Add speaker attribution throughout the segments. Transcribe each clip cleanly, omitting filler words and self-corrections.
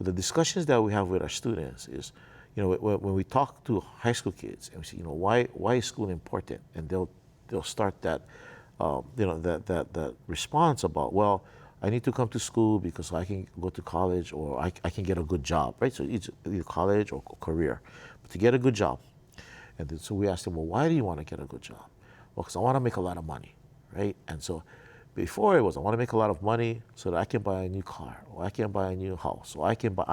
Speaker 1: But the discussions that we have with our students is, when we talk to high school kids and we say, why is school important? And they'll start that, that response about, well, I need to come to school because I can go to college or I can get a good job, right? So it's either college or career, but to get a good job. And then, so we asked them, well, why do you want to get a good job? Well, because I want to make a lot of money, right? And so before it was, I want to make a lot of money so that I can buy a new car or I can buy a new house or I can. But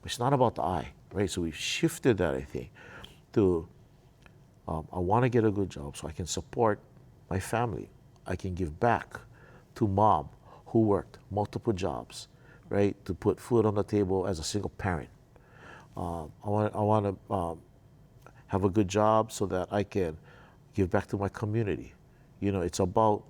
Speaker 1: it's not about the I, right? So we've shifted that, I think, to I want to get a good job so I can support my family. I can give back to mom who worked multiple jobs, right, to put food on the table as a single parent. I want to have a good job so that I can give back to my community. It's about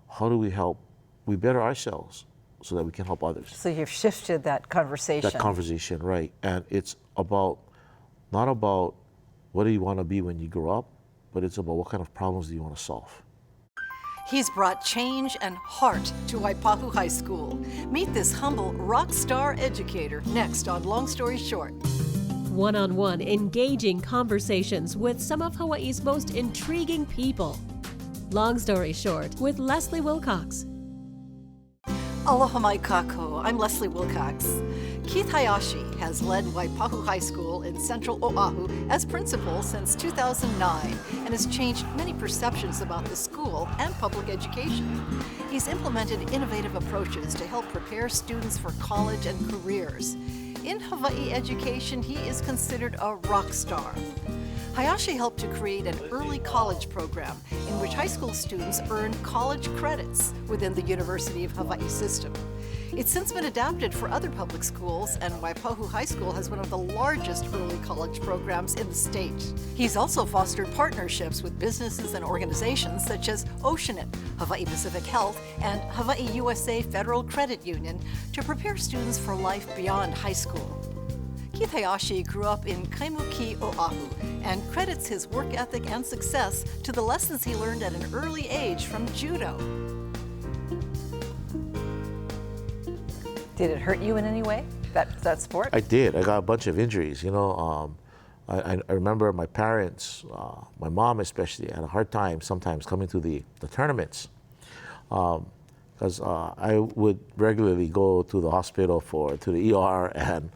Speaker 1: how do we better ourselves so that we can help others.
Speaker 2: So you've shifted that conversation.
Speaker 1: That conversation, right. And it's not about what do you want to be when you grow up, but it's about what kind of problems do you want to solve.
Speaker 3: He's brought change and heart to Waipahu High School. Meet this humble rock star educator next on Long Story Short.
Speaker 4: One-on-one engaging conversations with some of Hawaii's most intriguing people. Long Story Short with Leslie Wilcox.
Speaker 3: Aloha mai kako, I'm Leslie Wilcox. Keith Hayashi has led Waipahu High School in central Oahu as principal since 2009 and has changed many perceptions about the school and public education. He's implemented innovative approaches to help prepare students for college and careers. In Hawaii education, he is considered a rock star. Hayashi helped to create an early college program in which high school students earn college credits within the University of Hawaii system. It's since been adapted for other public schools, and Waipahu High School has one of the largest early college programs in the state. He's also fostered partnerships with businesses and organizations such as Oceanit, Hawaii Pacific Health, and Hawaii USA Federal Credit Union to prepare students for life beyond high school. Keith Hayashi grew up in Kaimuki, Oahu, and credits his work ethic and success to the lessons he learned at an early age from judo.
Speaker 2: Did it hurt you in any way, that sport?
Speaker 1: I did. I got a bunch of injuries. I remember my parents, my mom especially, had a hard time sometimes coming to the tournaments because I would regularly go to the hospital to the ER and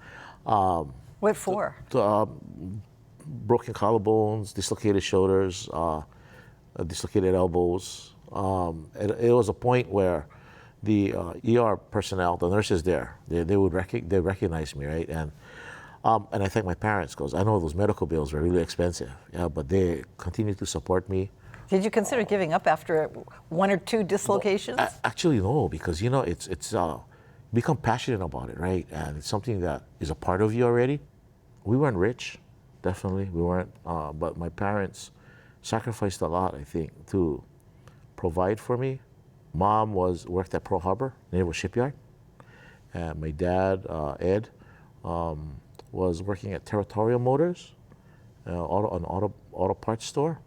Speaker 2: what for?
Speaker 1: Broken collarbones, dislocated shoulders, dislocated elbows. It was a point where the ER personnel, the nurses there, they recognize me, right? And I thank my parents because I know those medical bills were really expensive, but they continue to support me.
Speaker 2: Did you consider giving up after one or two dislocations?
Speaker 1: Actually, no, because it's become passionate about it, right? And it's something that is a part of you already. We weren't rich, definitely, we weren't, but my parents sacrificed a lot, I think, to provide for me. Mom worked at Pearl Harbor, Naval Shipyard, and my dad, Ed, was working at Territorial Motors, an auto parts store,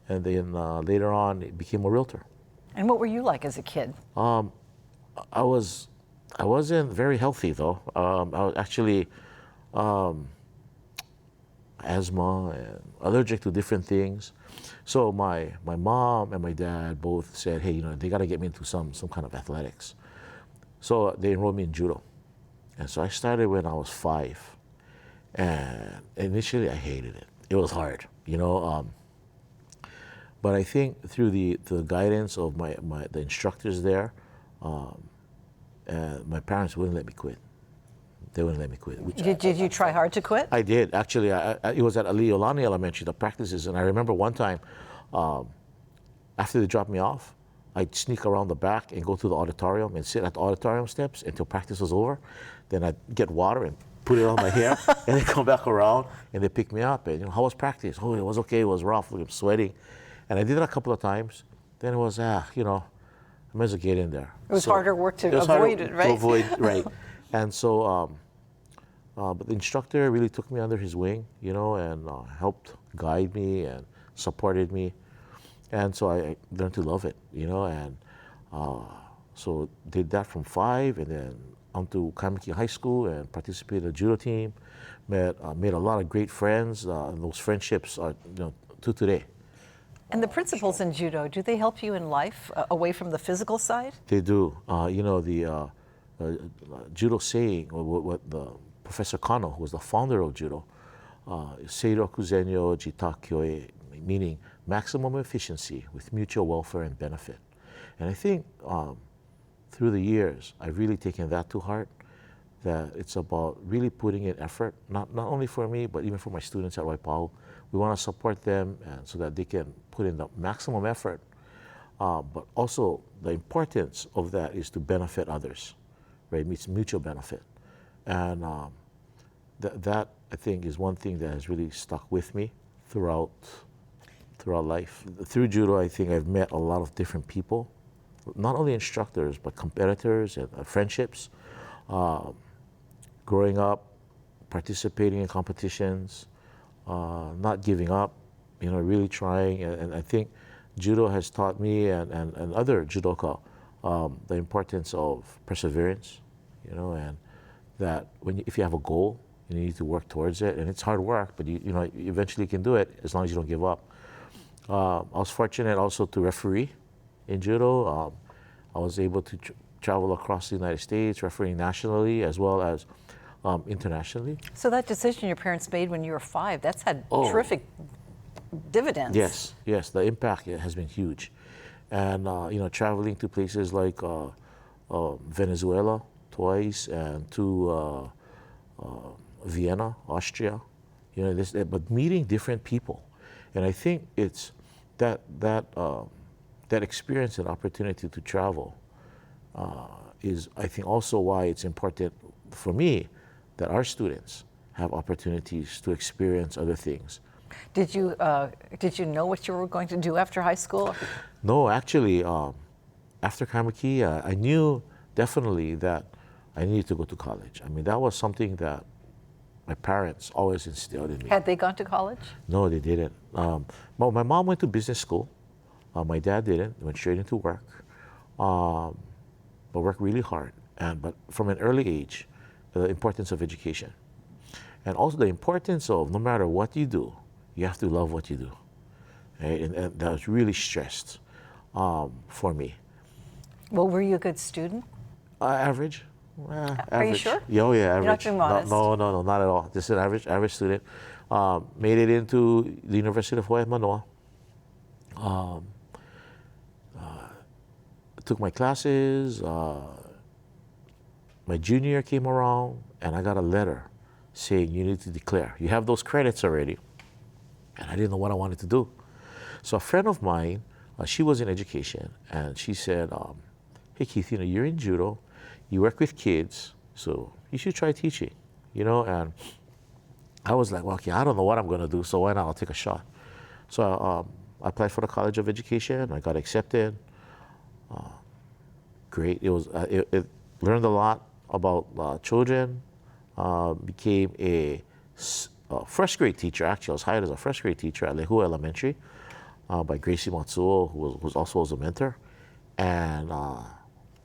Speaker 1: and then later on he became a realtor.
Speaker 2: And what were you like as a kid?
Speaker 1: I wasn't very healthy though. I was actually asthma and allergic to different things. So my mom and my dad both said, hey, they got to get me into some kind of athletics. So they enrolled me in judo. And so I started when I was 5. And initially I hated it. It was hard, but I think through the guidance of the instructors there, my parents wouldn't let me quit. They wouldn't let me quit.
Speaker 2: Did you try hard to quit?
Speaker 1: I did, actually. It was at Aliolani Elementary, the practices, and I remember one time, after they dropped me off, I'd sneak around the back and go to the auditorium and sit at the auditorium steps until practice was over. Then I'd get water and put it on my hair, and then come back around, and they pick me up. And how was practice? Oh, it was okay. It was rough. I'm sweating, and I did it a couple of times. Then it was, I might as well get in there.
Speaker 2: It was harder work to avoid it, right?
Speaker 1: To avoid, right. And so, but the instructor really took me under his wing, and helped guide me and supported me. And so I learned to love it, and so did that from 5, and then onto Kaimaki High School and participated in the judo team. Made a lot of great friends, and those friendships are, to today.
Speaker 2: And the principles in judo, do they help you in life away from the physical side?
Speaker 1: They do. The judo saying, or what the Professor Kano, who was the founder of judo, Seiroku Zenyo Jita Kyoe, meaning maximum efficiency with mutual welfare and benefit. And I think through the years, I've really taken that to heart, that it's about really putting in effort, not only for me, but even for my students at Waipahu. We want to support them and so that they can put in the maximum effort. But also the importance of that is to benefit others, right? It's mutual benefit. And that I think is one thing that has really stuck with me throughout life. Through judo, I think I've met a lot of different people, not only instructors, but competitors and friendships. Growing up, participating in competitions, not giving up, really trying. And I think judo has taught me and other judoka the importance of perseverance, and that if you have a goal, you need to work towards it. And it's hard work, but you eventually can do it as long as you don't give up. I was fortunate also to referee in judo. I was able to travel across the United States, refereeing nationally as well as internationally.
Speaker 2: So that decision your parents made when you were 5, that's had terrific dividends.
Speaker 1: Yes, the impact has been huge. And, traveling to places like Venezuela twice and to Vienna, Austria, but meeting different people. And I think it's that experience and opportunity to travel is, I think, also why it's important for me that our students have opportunities to experience other things.
Speaker 2: Did you know what you were going to do after high school?
Speaker 1: No, actually, after Kaimaki, I knew definitely that I needed to go to college. I mean, that was something that my parents always instilled in me.
Speaker 2: Had they gone to college?
Speaker 1: No, they didn't. Well, my mom went to business school. My dad didn't. He went straight into work, but worked really hard. But from an early age, the importance of education. And also the importance of, no matter what you do, you have to love what you do. Right? And that was really stressed for me.
Speaker 2: Well, were you a good student?
Speaker 1: Average.
Speaker 2: Are
Speaker 1: Average.
Speaker 2: you sure?
Speaker 1: Yeah, oh yeah, average.
Speaker 2: You're not being modest.
Speaker 1: No, not at all. Just an average student. Made it into the University of Hawaiʻi Manoa. Took my classes. My junior year came around, and I got a letter saying you need to declare. You have those credits already. And I didn't know what I wanted to do. So a friend of mine, she was in education, and she said, hey Keith, you're in judo, you work with kids, so you should try teaching, and I was like, well, okay, I don't know what I'm gonna do, so why not, I'll take a shot. So I applied for the College of Education, I got accepted. Great, it learned a lot about children, became a first grade teacher. Actually, I was hired as a first grade teacher at Lehua Elementary by Gracie Matsuo, who was also a mentor. And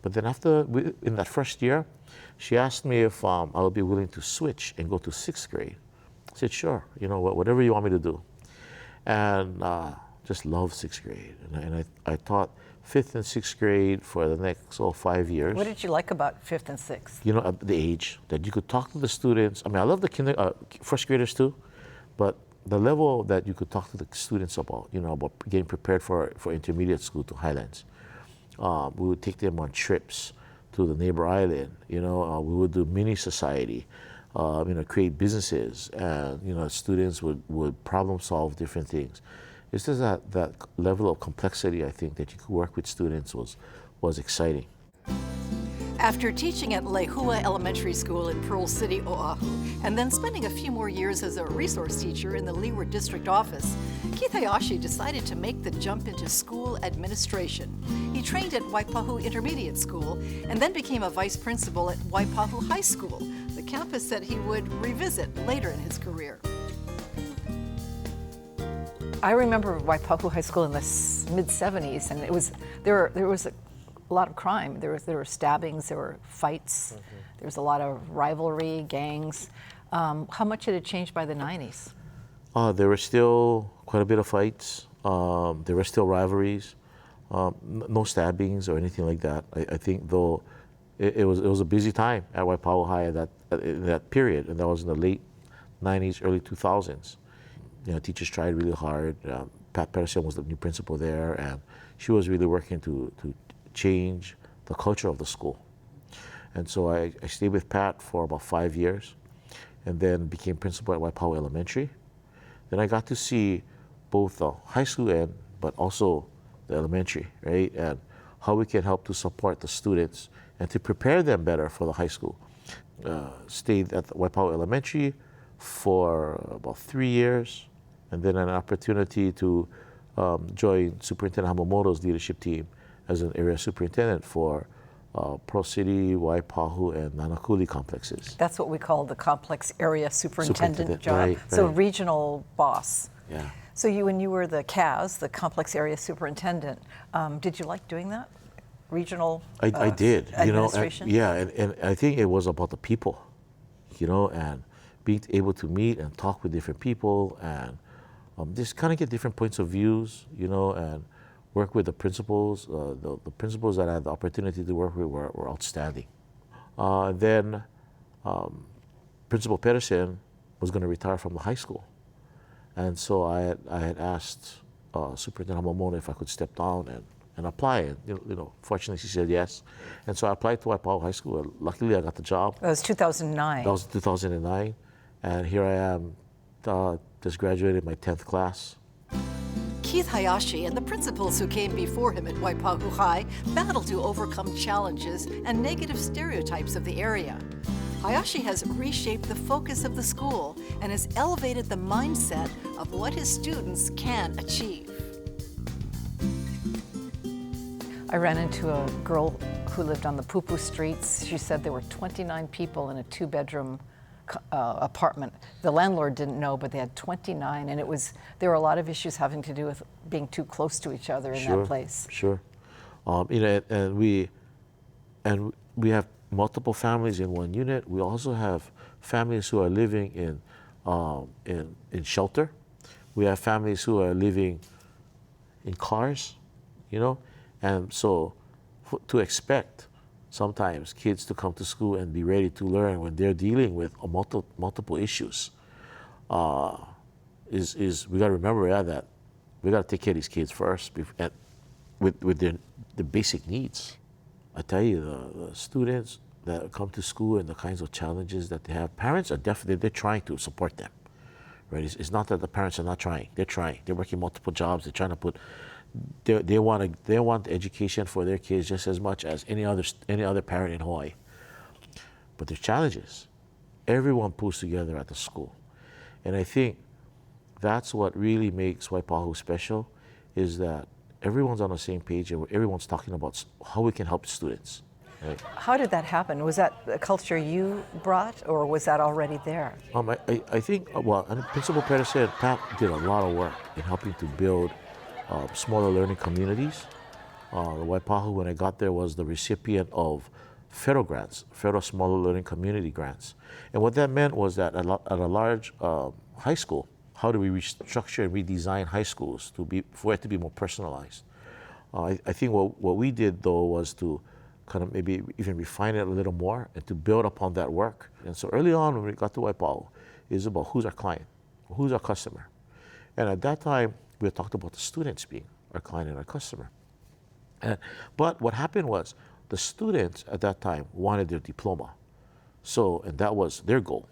Speaker 1: but then in that first year, she asked me if I would be willing to switch and go to 6th grade. I said, sure, whatever you want me to do. And just loved 6th grade. And I taught 5th and 6th grade for the next 5 years.
Speaker 2: What did you like about 5th and 6th?
Speaker 1: The age, that you could talk to the students. I mean, I love the first graders too, but the level that you could talk to the students about, about getting prepared for intermediate school to Highlands. We would take them on trips to the neighbor island. We would do mini society, create businesses, and students would problem solve different things. It's just that level of complexity, I think, that you could work with students was exciting.
Speaker 3: After teaching at Lehua Elementary School in Pearl City, Oahu, and then spending a few more years as a resource teacher in the Leeward District Office, Keith Hayashi decided to make the jump into school administration. He trained at Waipahu Intermediate School and then became a vice principal at Waipahu High School, the campus that he would revisit later in his career.
Speaker 2: I remember Waipahu High School in the mid-'70s, and there was a lot of crime. There were stabbings, there were fights, there was a lot of rivalry, gangs. How much had it changed by the 90s?
Speaker 1: There were still quite a bit of fights. There were still rivalries. No stabbings or anything like that. I think though it was a busy time at Waipahu High in that period, and that was in the late 90s, early 2000s. You know, teachers tried really hard. Pat Patterson was the new principal there, and she was really working to change the culture of the school. And so I stayed with Pat for about 5 years, and then became principal at Waipahu Elementary. Then I got to see both the high school end, but also the elementary, right? And how we can help to support the students and to prepare them better for the high school. Stayed at Waipahu Elementary for about 3 years, and then an opportunity to join Superintendent Hamamoto's leadership team as an area superintendent for Pearl City, Waipahu, and Nanakuli complexes.
Speaker 2: That's what we call the complex area superintendent job.
Speaker 1: Right,
Speaker 2: So
Speaker 1: right.
Speaker 2: regional boss.
Speaker 1: Yeah.
Speaker 2: So when you were the CAS, the complex area superintendent, did you like doing that? Regional
Speaker 1: I did,
Speaker 2: administration?
Speaker 1: and I think it was about the people, and being able to meet and talk with different people and just kind of get different points of views, and work with the principals. The principals that I had the opportunity to work with were outstanding. Then Principal Pedersen was going to retire from the high school. And so I had asked Superintendent Hamamoto if I could step down and apply. And fortunately she said yes. And so I applied to Waipahu High School. And luckily I got the job.
Speaker 2: That was 2009.
Speaker 1: That was 2009. And here I am, just graduated my 10th class.
Speaker 3: Keith Hayashi and the principals who came before him at Waipahu High battled to overcome challenges and negative stereotypes of the area. Hayashi has reshaped the focus of the school and has elevated the mindset of what his students can achieve.
Speaker 2: I ran into a girl who lived on the Pupu streets. She said there were 29 people in a 2-bedroom apartment. The landlord didn't know, but they had 29, and there were a lot of issues having to do with being too close to each other in that place.
Speaker 1: Sure. And we have multiple families in one unit. We also have families who are living in shelter. We have families who are living in cars, and so to expect sometimes kids to come to school and be ready to learn when they're dealing with multiple issues is we got to remember that we got to take care of these kids first with the basic needs. I tell you, the students that come to school and the kinds of challenges that they have, parents are definitely, they're trying to support them, right? It's not that the parents are not trying. They're trying. They're working multiple jobs. They're trying to put, they want education for their kids just as much as any other parent in Hawaii. But there's challenges. Everyone pulls together at the school. And I think that's what really makes Waipahu special, is that everyone's on the same page and everyone's talking about how we can help students. Right?
Speaker 2: How did that happen? Was that a culture you brought, or was that already there?
Speaker 1: I think, and Principal Pedersen and Pat did a lot of work in helping to build smaller learning communities. Waipahu, when I got there, was the recipient of federal grants, federal smaller learning community grants. And what that meant was that at a large high school, how do we restructure and redesign high schools for it to be more personalized? I think what we did, though, was to kind of maybe even refine it a little more and to build upon that work. And so early on when we got to Waipahu, it was about who's our client, who's our customer. And at that time, we had talked about the students being our client and our customer. But what happened was the students at that time wanted their diploma. And that was their goal.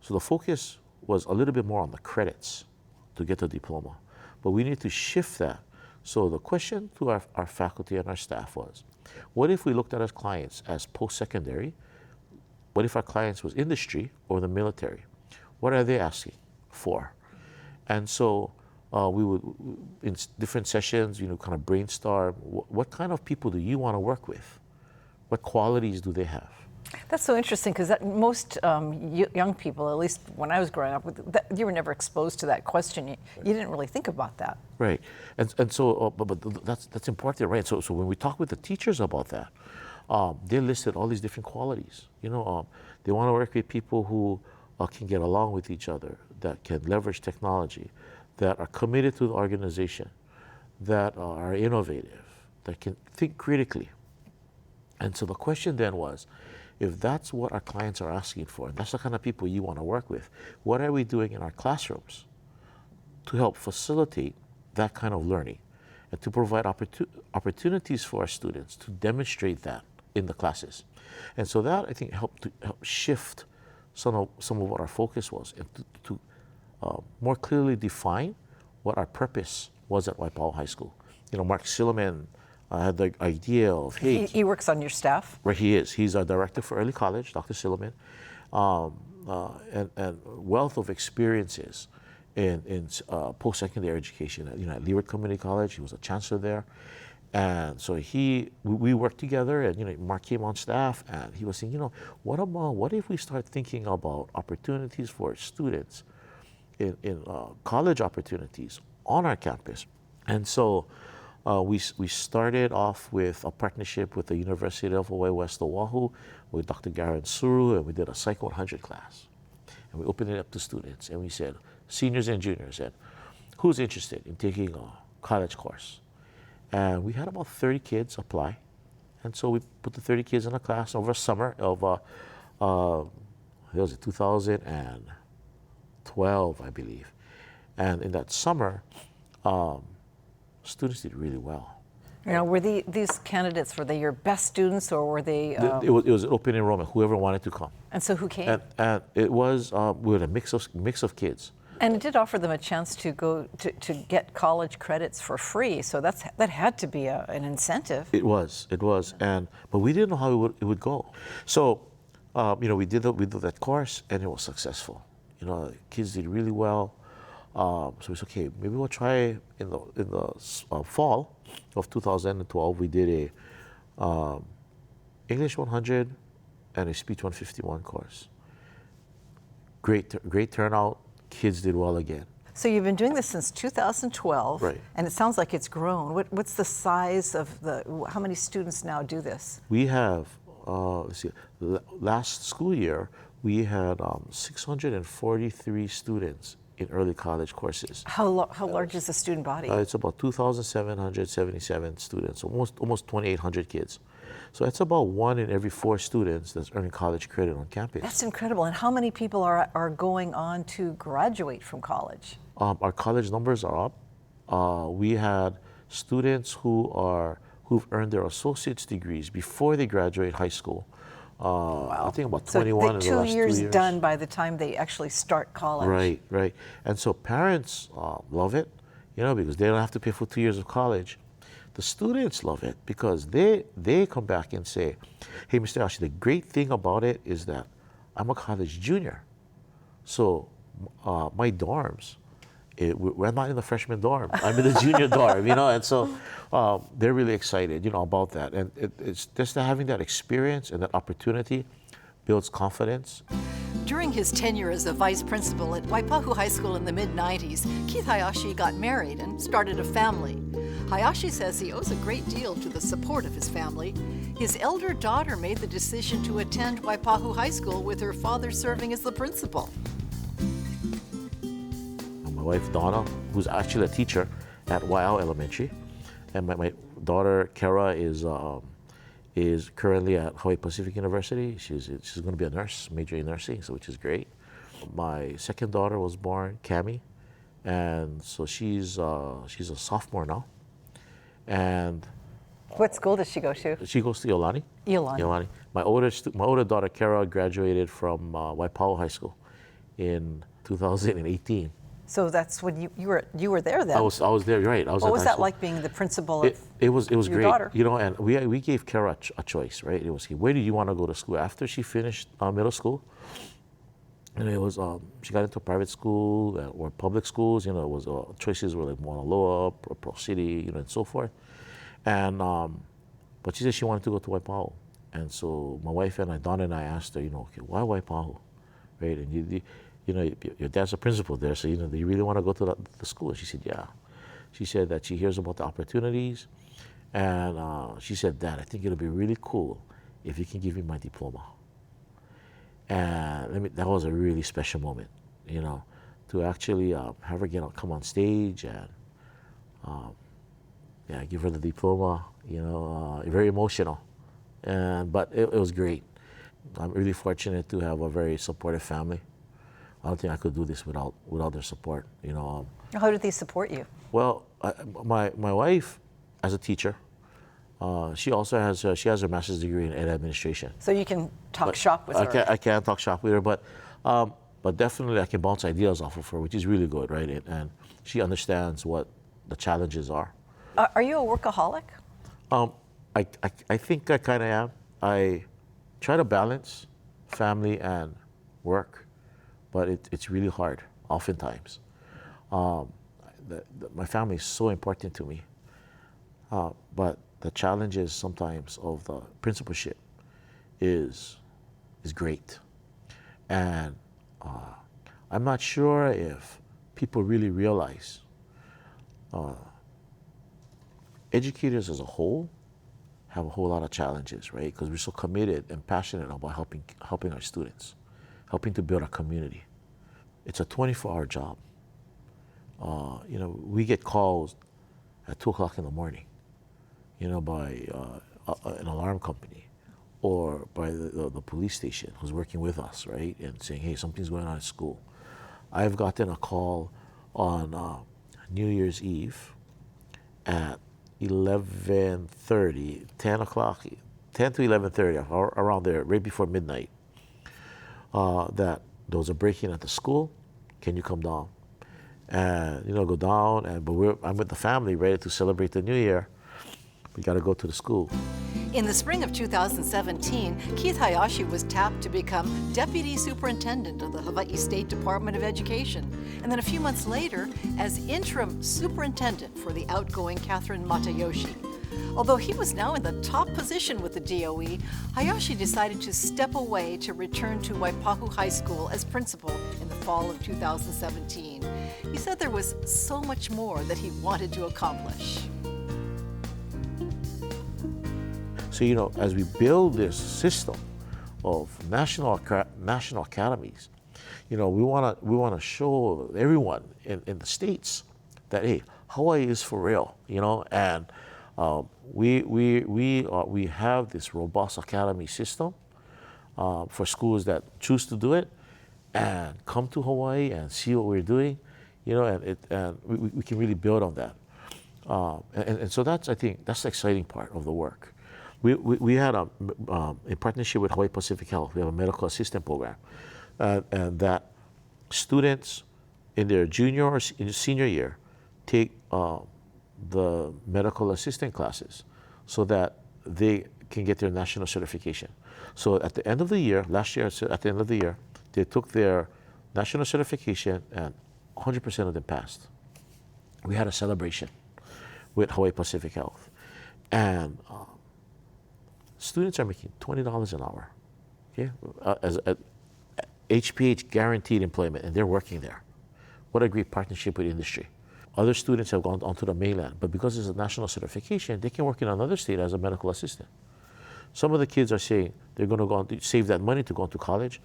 Speaker 1: So the focus was a little bit more on the credits to get the diploma. But we need to shift that. So the question to our faculty and our staff was, what if we looked at our clients as post-secondary? What if our clients was industry or the military? What are they asking for? And so we would, in different sessions, kind of brainstorm, what kind of people do you want to work with? What qualities do they have?
Speaker 2: That's so interesting because most young people, at least when I was growing up, you were never exposed to that question. You didn't really think about that.
Speaker 1: Right, and so, but that's important, right? So when we talk with the teachers about that, they listed all these different qualities. You know, they want to work with people who can get along with each other, that can leverage technology, that are committed to the organization, that are innovative, that can think critically. And so the question then was, if that's what our clients are asking for, and that's the kind of people you want to work with, what are we doing in our classrooms to help facilitate that kind of learning and to provide opportunities for our students to demonstrate that in the classes? And so that, I think, helped shift some of what our focus was, and to more clearly define what our purpose was at Waipahu High School. You know, Mark Silliman had the idea of, hey,
Speaker 2: He works on your staff?
Speaker 1: Right, he is. He's our director for early college, Dr. Silliman, and wealth of experiences in post-secondary education. You know, at Leeward Community College, he was a chancellor there, and so we worked together. And you know, Mark came on staff, and he was saying, you know, what if we start thinking about opportunities for students in college opportunities on our campus? And so we started off with a partnership with the University of Hawaii West Oahu with Dr. Garen Suru, and we did a Psych 100 class. And we opened it up to students, and we said, seniors and juniors, and who's interested in taking a college course? And we had about 30 kids apply. And so we put the 30 kids in a class over a summer of, it was 2012, I believe. And in that summer, students did really well.
Speaker 2: You know, were these candidates, were they your best students, or were they?
Speaker 1: It was an open enrollment, whoever wanted to come.
Speaker 2: And so who came?
Speaker 1: And it was, we had a mix of kids.
Speaker 2: And it did offer them a chance to go to get college credits for free. So that had to be an incentive.
Speaker 1: It was, but we didn't know how it would go. So, you know, we did that course, and it was successful. You know, kids did really well. So we said, okay, maybe we'll try in the fall of 2012. We did a English 100 and a Speech 151 course. Great turnout. Kids did well again.
Speaker 2: So you've been doing this since 2012,
Speaker 1: right?
Speaker 2: And it sounds like it's grown. What's the size of how many students now do this?
Speaker 1: We have, let's see, last school year we had 643 students in early college courses.
Speaker 2: How large is the student body?
Speaker 1: It's about 2,777 students, almost 2,800 kids. So that's about 1 in every 4 students that's earning college credit on campus.
Speaker 2: That's incredible. And how many people are going on to graduate from college?
Speaker 1: Our college numbers are up. We had students who've earned their associate's degrees before they graduate high school.
Speaker 2: Wow.
Speaker 1: I think about
Speaker 2: so
Speaker 1: 21 in the last 2 years.
Speaker 2: Done by the time they actually start college.
Speaker 1: Right. And so parents love it, you know, because they don't have to pay for 2 years of college. The students love it because they come back and say, hey, Mr. Hayashi, the great thing about it is that I'm a college junior. So my dorms, we're not in the freshman dorm. I'm in the junior dorm, you know, and so they're really excited, you know, about that. And it's just having that experience and that opportunity builds confidence.
Speaker 3: During his tenure as a vice principal at Waipahu High School in the mid-90s, Keith Hayashi got married and started a family. Hayashi says he owes a great deal to the support of his family. His elder daughter made the decision to attend Waipahu High School with her father serving as the principal.
Speaker 1: My wife, Donna, who's actually a teacher at Waiau Elementary, and my daughter, Kara, is currently at Hawaii Pacific University. She's going to be a nurse, major in nursing, so which is great. My second daughter was born, Cami, and so she's a sophomore now. And
Speaker 2: what school does she go to?
Speaker 1: She goes to Iolani.
Speaker 2: Iolani.
Speaker 1: My older daughter, Kara, graduated from Waipahu High School in 2018.
Speaker 2: So that's when you were there then.
Speaker 1: I was there, right?
Speaker 2: What was that like, being the principal of
Speaker 1: it was
Speaker 2: your
Speaker 1: great,
Speaker 2: daughter?
Speaker 1: you know. And we gave Kara a choice, right? It was, where do you want to go to school after she finished middle school? And it was she got into private school or public schools. You know, it was choices were like Mauna Loa, Pro City, you know, and so forth. And but she said she wanted to go to Waipahu, And so my wife and I, Donna and I asked her, okay, why Waipahu, right? And your dad's a principal there, so do you really want to go to the school? She said, yeah. She said that she hears about the opportunities, and she said, Dad, I think it'll be really cool if you can give me my diploma. And that was a really special moment, to actually have her come on stage and give her the diploma, very emotional. But it was great. I'm really fortunate to have a very supportive family. I don't think I could do this without their support.
Speaker 2: How did they support you?
Speaker 1: Well, my wife, as a teacher, she also has her master's degree in ed administration.
Speaker 2: So you can talk shop with her.
Speaker 1: I can't talk shop with her, but definitely I can bounce ideas off of her, which is really good, right? And she understands what the challenges are.
Speaker 2: Are you a workaholic?
Speaker 1: I think I kind of am. I try to balance family and work, but it's really hard, oftentimes. My family is so important to me, but the challenges sometimes of the principalship is great. And I'm not sure if people really realize educators as a whole have a whole lot of challenges, right? Because we're so committed and passionate about helping our students, helping to build a community. It's a 24-hour job. We get calls at 2 o'clock in the morning, by an alarm company or by the police station who's working with us, right? And saying, hey, something's going on at school. I've gotten a call on New Year's Eve at 11:30, 10 o'clock, 10 to 11:30, around there, right before midnight, that there was a break-in at the school. Can you come down? And, go down, but I'm with the family ready to celebrate the new year. We got to go to the school.
Speaker 3: In the spring of 2017, Keith Hayashi was tapped to become Deputy Superintendent of the Hawaii State Department of Education, and then a few months later as Interim Superintendent for the outgoing Catherine Matayoshi. Although he was now in the top position with the DOE, Hayashi decided to step away to return to Waipahu High School as principal in the fall of 2017. He said there was so much more that he wanted to accomplish.
Speaker 1: So, as we build this system of national academies, we want to show everyone in the states that, hey, Hawaii is for real, and we have this robust academy system for schools that choose to do it and come to Hawaii and see what we're doing, and we can really build on that. And so I think that's the exciting part of the work. We had in partnership with Hawaii Pacific Health, we have a medical assistant program, and that students in their junior or senior year take the medical assistant classes so that they can get their national certification. So at the end of the year, last year at the end of the year, they took their national certification and 100% of them passed. We had a celebration with Hawaii Pacific Health, and students are making $20 an hour, okay, as HPH guaranteed employment, and they're working there. What a great partnership with industry. Other students have gone onto the mainland, but because it's a national certification, they can work in another state as a medical assistant. Some of the kids are saying they're going to go on to save that money to go on to college.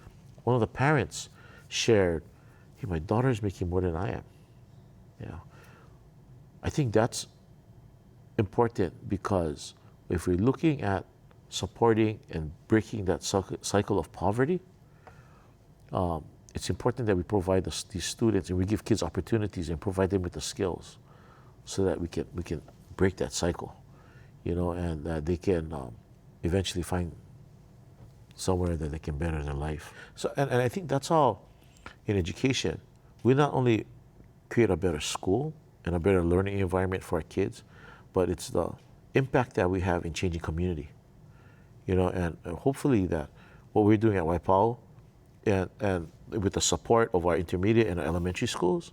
Speaker 1: One of the parents shared, hey, my daughter is making more than I am. I think that's important, because if we're looking at supporting and breaking that cycle of poverty, it's important that we provide these students and we give kids opportunities and provide them with the skills so that we can break that cycle, and that they can eventually find somewhere that they can better their life. So, and I think that's all in education. We not only create a better school and a better learning environment for our kids, but it's the impact that we have in changing community. And hopefully that what we're doing at Waipahu and with the support of our intermediate and our elementary schools,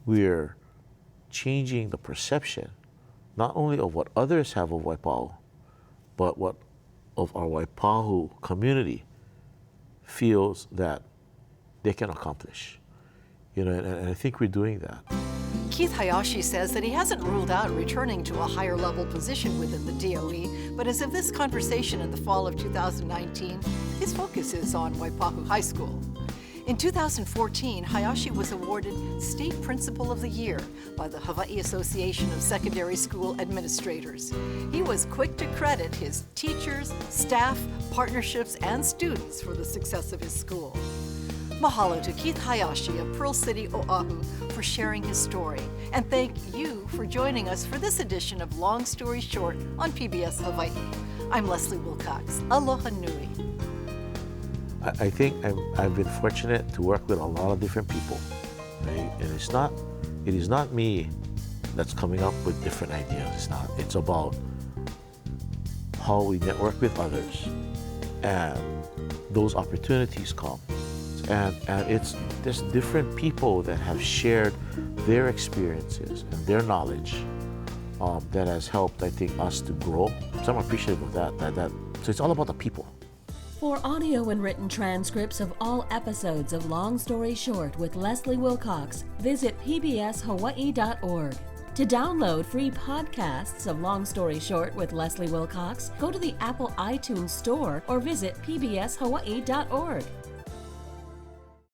Speaker 1: we're changing the perception, not only of what others have of Waipahu, but what of our Waipahu community feels that they can accomplish. And I think we're doing that.
Speaker 3: Keith Hayashi says that he hasn't ruled out returning to a higher level position within the DOE, but as of this conversation in the fall of 2019, his focus is on Waipahu High School. In 2014, Hayashi was awarded State Principal of the Year by the Hawaiʻi Association of Secondary School Administrators. He was quick to credit his teachers, staff, partnerships, and students for the success of his school. Mahalo to Keith Hayashi of Pearl City, Oahu, for sharing his story. And thank you for joining us for this edition of Long Story Short on PBS Hawaii. I'm Leslie Wilcox. Aloha nui.
Speaker 1: I think I've been fortunate to work with a lot of different people, right? And it is not me that's coming up with different ideas. It's about how we network with others, and those opportunities come. And it's there's different people that have shared their experiences and their knowledge that has helped, I think, us to grow. So I'm appreciative of that. So it's all about the people.
Speaker 4: For audio and written transcripts of all episodes of Long Story Short with Leslie Wilcox, visit pbshawaii.org. To download free podcasts of Long Story Short with Leslie Wilcox, go to the Apple iTunes Store or visit pbshawaii.org.